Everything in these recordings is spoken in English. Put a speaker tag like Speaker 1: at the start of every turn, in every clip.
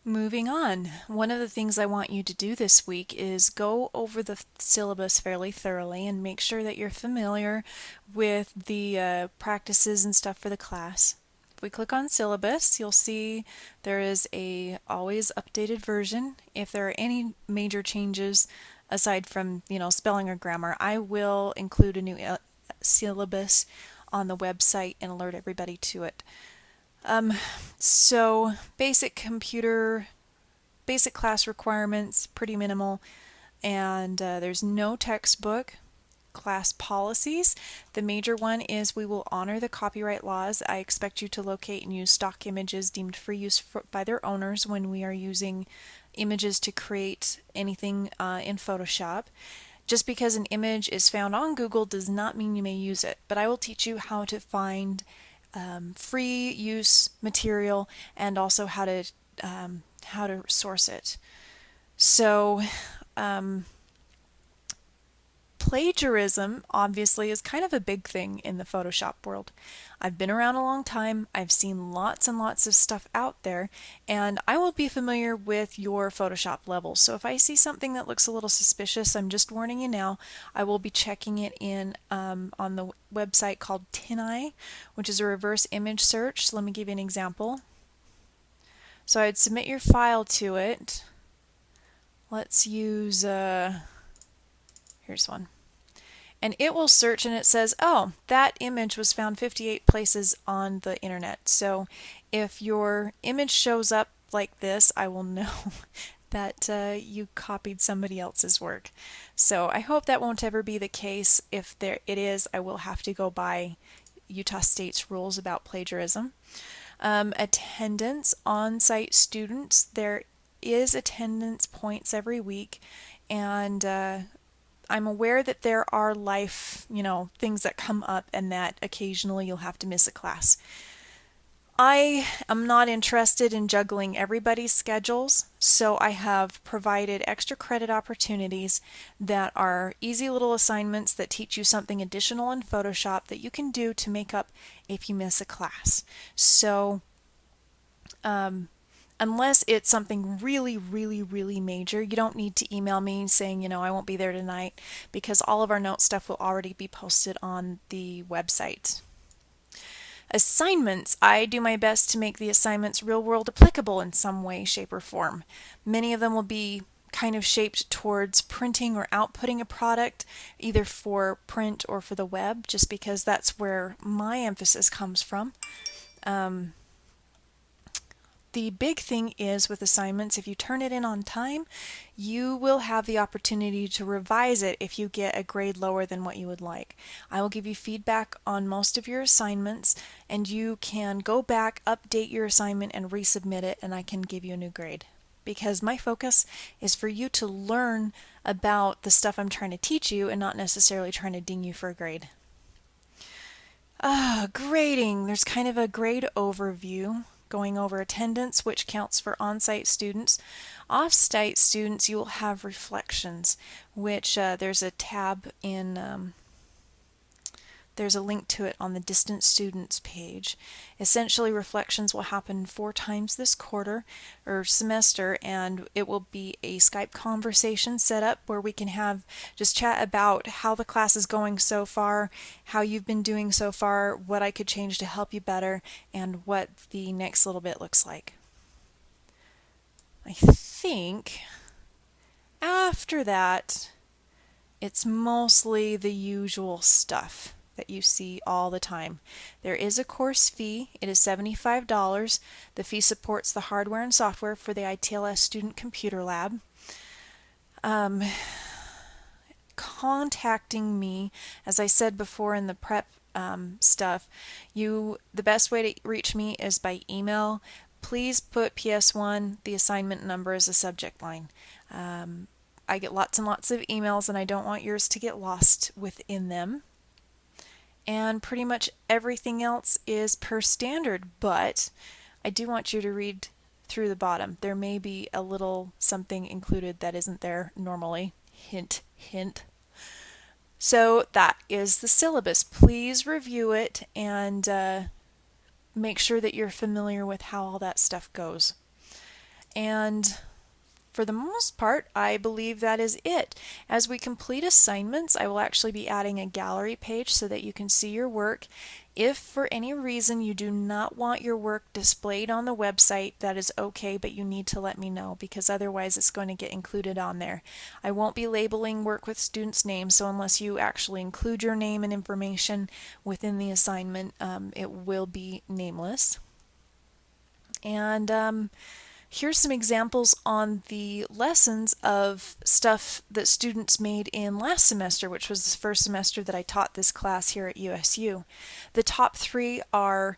Speaker 1: Moving on, one of the things I want you to do this week is go over the syllabus fairly thoroughly and make sure that you're familiar with the practices and stuff for the class. If we click on syllabus, you'll see there is a always updated version. If there are any major changes aside from, spelling or grammar, I will include a new syllabus on the website and alert everybody to it. So basic class requirements, pretty minimal, and there's no textbook. Class policies. The major one is we will honor the copyright laws. I expect you to locate and use stock images deemed free use by their owners when we are using images to create anything in Photoshop. Just because an image is found on Google does not mean you may use it, but I will teach you how to find free use material and also how to source it. So, plagiarism obviously is kind of a big thing in the Photoshop world. I've been around a long time, I've seen lots and lots of stuff out there, and I will be familiar with your Photoshop levels. So if I see something that looks a little suspicious, I'm just warning you now, I will be checking it in on the website called TinEye, which is a reverse image search. So let me give you an example. So I'd submit your file to it. Let's use, here's one. And it will search and it says, oh, that image was found 58 places on the internet. So if your image shows up like this, I will know that you copied somebody else's work. So I hope that won't ever be the case. If it is, I will have to go by Utah State's rules about plagiarism. Attendance, on-site students, there is attendance points every week, and I'm aware that there are life, things that come up and that occasionally you'll have to miss a class. I am not interested in juggling everybody's schedules, so I have provided extra credit opportunities that are easy little assignments that teach you something additional in Photoshop that you can do to make up if you miss a class. So, unless it's something really, really, really major, you don't need to email me saying, I won't be there tonight, because all of our note stuff will already be posted on the website. Assignments. I do my best to make the assignments real world applicable in some way, shape, or form. Many of them will be kind of shaped towards printing or outputting a product, either for print or for the web, just because that's where my emphasis comes from. The big thing is with assignments, if you turn it in on time, you will have the opportunity to revise it if you get a grade lower than what you would like. I will give you feedback on most of your assignments, and you can go back, update your assignment, and resubmit it, and I can give you a new grade. Because my focus is for you to learn about the stuff I'm trying to teach you and not necessarily trying to ding you for a grade. Grading. There's kind of a grade overview, going over attendance, which counts for on-site students. Off-site students, you will have reflections, which there's a tab in, there's a link to it on the distant students page. Essentially, reflections will happen 4 times this quarter or semester, and it will be a Skype conversation set up where we can just chat about how the class is going so far, how you've been doing so far, what I could change to help you better, and what the next little bit looks like. I think after that, it's mostly the usual stuff that you see all the time. There is a course fee. It is $75. The fee supports the hardware and software for the ITLS Student Computer Lab. Contacting me, as I said before in the prep stuff, the best way to reach me is by email. Please put PS1, the assignment number, as a subject line. I get lots and lots of emails, and I don't want yours to get lost within them. And pretty much everything else is per standard, but I do want you to read through the bottom. There may be a little something included that isn't there normally. Hint, hint. So that is the syllabus. Please review it and make sure that you're familiar with how all that stuff goes. And for the most part, I believe that is it. As we complete assignments, I will actually be adding a gallery page so that you can see your work. If for any reason you do not want your work displayed on the website, that is okay, but you need to let me know because otherwise it's going to get included on there. I won't be labeling work with students' names, so unless you actually include your name and information within the assignment, it will be nameless. And here's some examples on the lessons of stuff that students made in last semester, which was the first semester that I taught this class here at USU. The top three are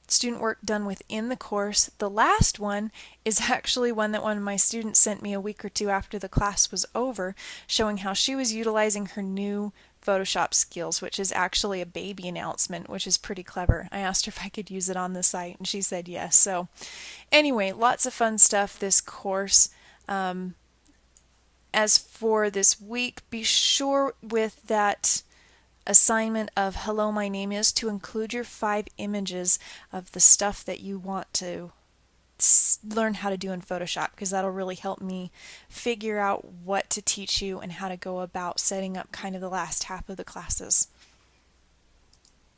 Speaker 1: student work done within the course. The last one is actually one that one of my students sent me a week or two after the class was over, showing how she was utilizing her new Photoshop skills, which is actually a baby announcement, which is pretty clever. I asked her if I could use it on the site, and she said yes. So anyway, lots of fun stuff this course. As for this week, be sure with that assignment of hello, my name is to include your 5 images of the stuff that you want to learn how to do in Photoshop, because that'll really help me figure out what to teach you and how to go about setting up kind of the last half of the classes.